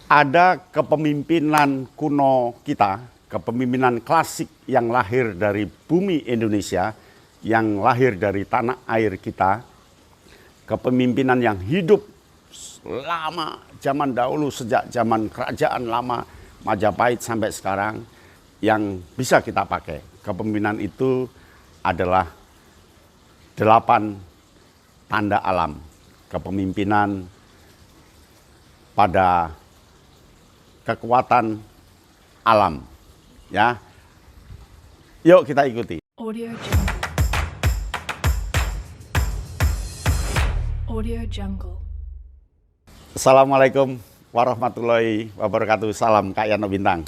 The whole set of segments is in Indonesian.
Ada kepemimpinan kuno kita, kepemimpinan klasik yang lahir dari bumi Indonesia, yang lahir dari tanah air kita, kepemimpinan yang hidup lama zaman dahulu, sejak zaman kerajaan lama Majapahit sampai sekarang, yang bisa kita pakai. Kepemimpinan itu adalah 8 tanda alam. Kepemimpinan pada kekuatan alam, ya. Yuk kita ikuti. Audio Jungle. Audio Jungle. Assalamualaikum warahmatullahi wabarakatuh. Salam Kak Yano Bintang.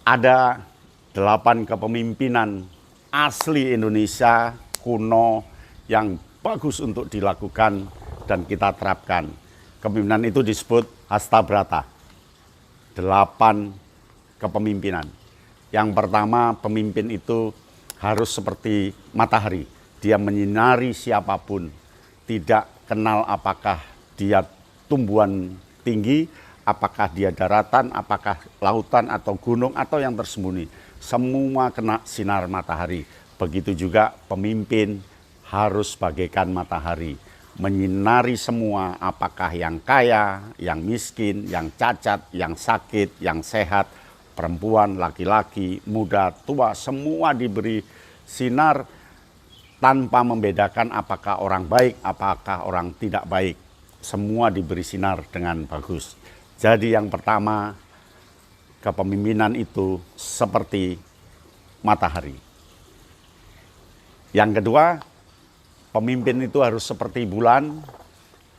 Ada 8 kepemimpinan asli Indonesia kuno yang bagus untuk dilakukan dan kita terapkan. Kepemimpinan itu disebut Hastabrata. 8 kepemimpinan. Yang pertama, pemimpin itu harus seperti matahari. Dia menyinari siapapun. Tidak kenal apakah dia tumbuhan tinggi, apakah dia daratan, apakah lautan atau gunung atau yang tersembunyi. Semua kena sinar matahari. Begitu juga pemimpin harus bagaikan matahari. Menyinari semua, apakah yang kaya, yang miskin, yang cacat, yang sakit, yang sehat, perempuan, laki-laki, muda, tua, semua diberi sinar tanpa membedakan apakah orang baik, apakah orang tidak baik. Semua diberi sinar dengan bagus. Jadi yang pertama, kepemimpinan itu seperti matahari. Yang kedua, pemimpin itu harus seperti bulan,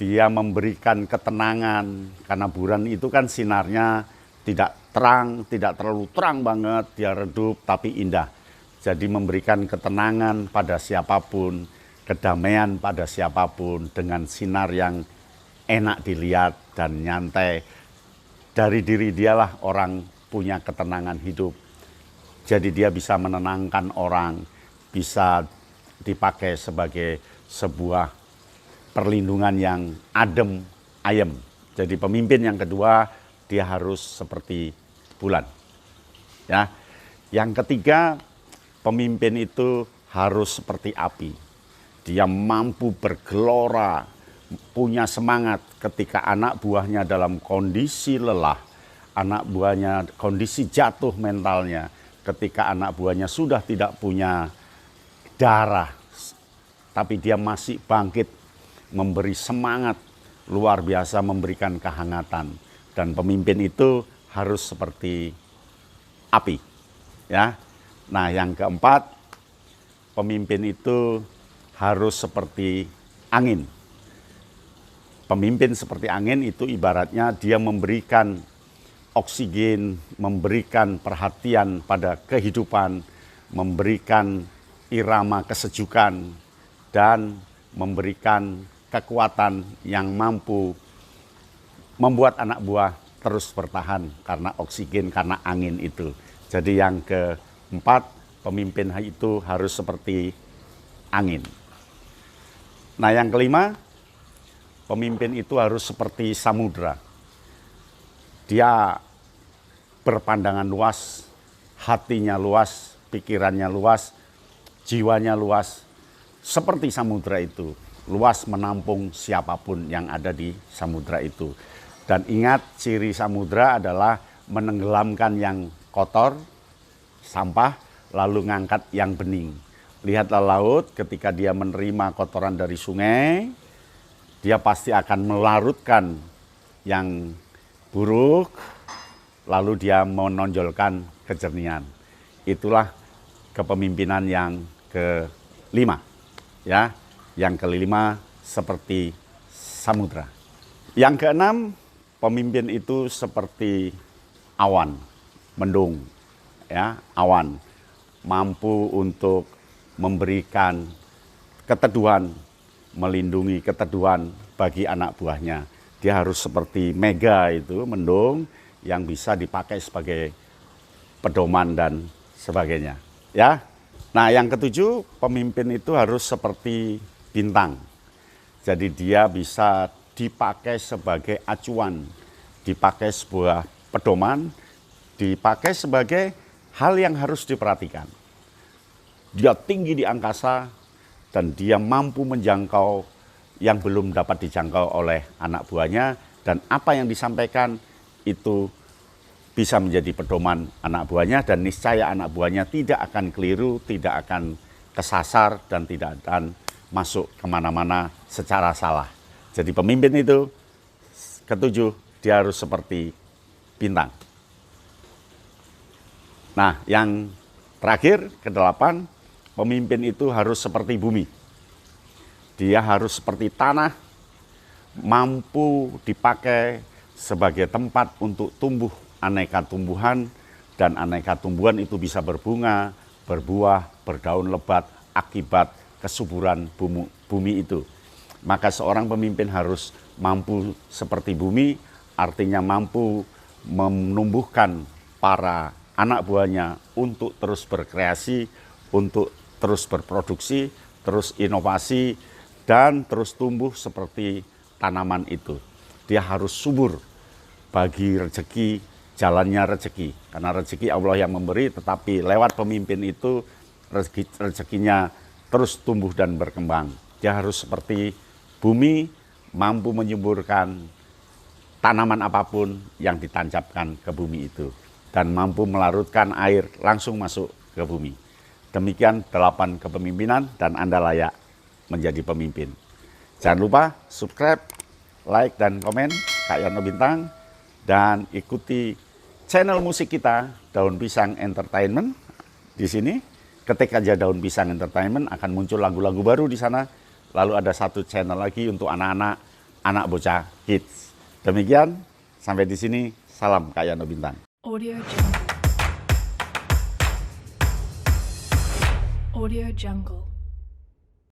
dia memberikan ketenangan, karena bulan itu kan sinarnya tidak terang, tidak terlalu terang banget, dia redup tapi indah. Jadi memberikan ketenangan pada siapapun, kedamaian pada siapapun, dengan sinar yang enak dilihat dan nyantai. Dari diri dialah orang punya ketenangan hidup. Jadi dia bisa menenangkan orang, bisa dipakai sebagai sebuah perlindungan yang adem, ayem. Jadi pemimpin yang kedua, dia harus seperti bulan. Ya. Yang ketiga, pemimpin itu harus seperti api. Dia mampu bergelora, punya semangat ketika anak buahnya dalam kondisi lelah, anak buahnya kondisi jatuh mentalnya, ketika anak buahnya sudah tidak punya darah, tapi dia masih bangkit, memberi semangat luar biasa, memberikan kehangatan. Dan pemimpin itu harus seperti api, ya. Nah, yang keempat, pemimpin itu harus seperti angin. Pemimpin seperti angin itu ibaratnya dia memberikan oksigen, memberikan perhatian pada kehidupan, memberikan irama kesejukan, dan memberikan kekuatan yang mampu membuat anak buah terus bertahan karena oksigen, karena angin itu. Jadi yang keempat, pemimpin itu harus seperti angin. Nah, yang kelima, pemimpin itu harus seperti samudra. Dia berpandangan luas, hatinya luas, pikirannya luas, jiwanya luas, seperti samudra itu, luas menampung siapapun yang ada di samudra itu. Dan ingat, ciri samudra adalah menenggelamkan yang kotor, sampah, lalu ngangkat yang bening. Lihatlah laut, ketika dia menerima kotoran dari sungai, dia pasti akan melarutkan yang buruk, lalu dia menonjolkan kejernihan. Itulah kepemimpinan yang kelima, ya. Yang kelima seperti samudra. Yang keenam, pemimpin itu seperti awan, mendung, ya, awan, mampu untuk memberikan keteduhan, melindungi keteduhan bagi anak buahnya. Dia harus seperti mega itu, mendung, yang bisa dipakai sebagai pedoman dan sebagainya, ya. Nah, yang ketujuh, pemimpin itu harus seperti bintang. Jadi dia bisa dipakai sebagai acuan, dipakai sebuah pedoman, dipakai sebagai hal yang harus diperhatikan. Dia tinggi di angkasa dan dia mampu menjangkau yang belum dapat dijangkau oleh anak buahnya, dan apa yang disampaikan itu bisa menjadi pedoman anak buahnya, dan niscaya anak buahnya tidak akan keliru, tidak akan kesasar, dan tidak akan masuk kemana-mana secara salah. Jadi pemimpin itu, ketujuh, dia harus seperti bintang. Nah, yang terakhir, kedelapan, pemimpin itu harus seperti bumi. Dia harus seperti tanah, mampu dipakai sebagai tempat untuk tumbuh aneka tumbuhan, dan aneka tumbuhan itu bisa berbunga, berbuah, berdaun lebat akibat kesuburan bumi itu. Maka seorang pemimpin harus mampu seperti bumi, artinya mampu menumbuhkan para anak buahnya untuk terus berkreasi, untuk terus berproduksi, terus inovasi, dan terus tumbuh seperti tanaman itu. Dia harus subur bagi rezeki, jalannya rezeki. Karena rezeki Allah yang memberi, tetapi lewat pemimpin itu rezekinya terus tumbuh dan berkembang. Dia harus seperti bumi, mampu menyuburkan tanaman apapun yang ditancapkan ke bumi itu, dan mampu melarutkan air langsung masuk ke bumi. Demikian 8 kepemimpinan, dan Anda layak menjadi pemimpin. Jangan lupa subscribe, like, dan komen Kak Yono Bintang, dan ikuti channel musik kita, Daun Pisang Entertainment. Di sini ketik aja Daun Pisang Entertainment, akan muncul lagu-lagu baru di sana. Lalu ada satu channel lagi untuk anak-anak, anak bocah kids. Demikian, sampai di sini, salam Kak Yono Bintang. Audio Jungle. Audio Jungle.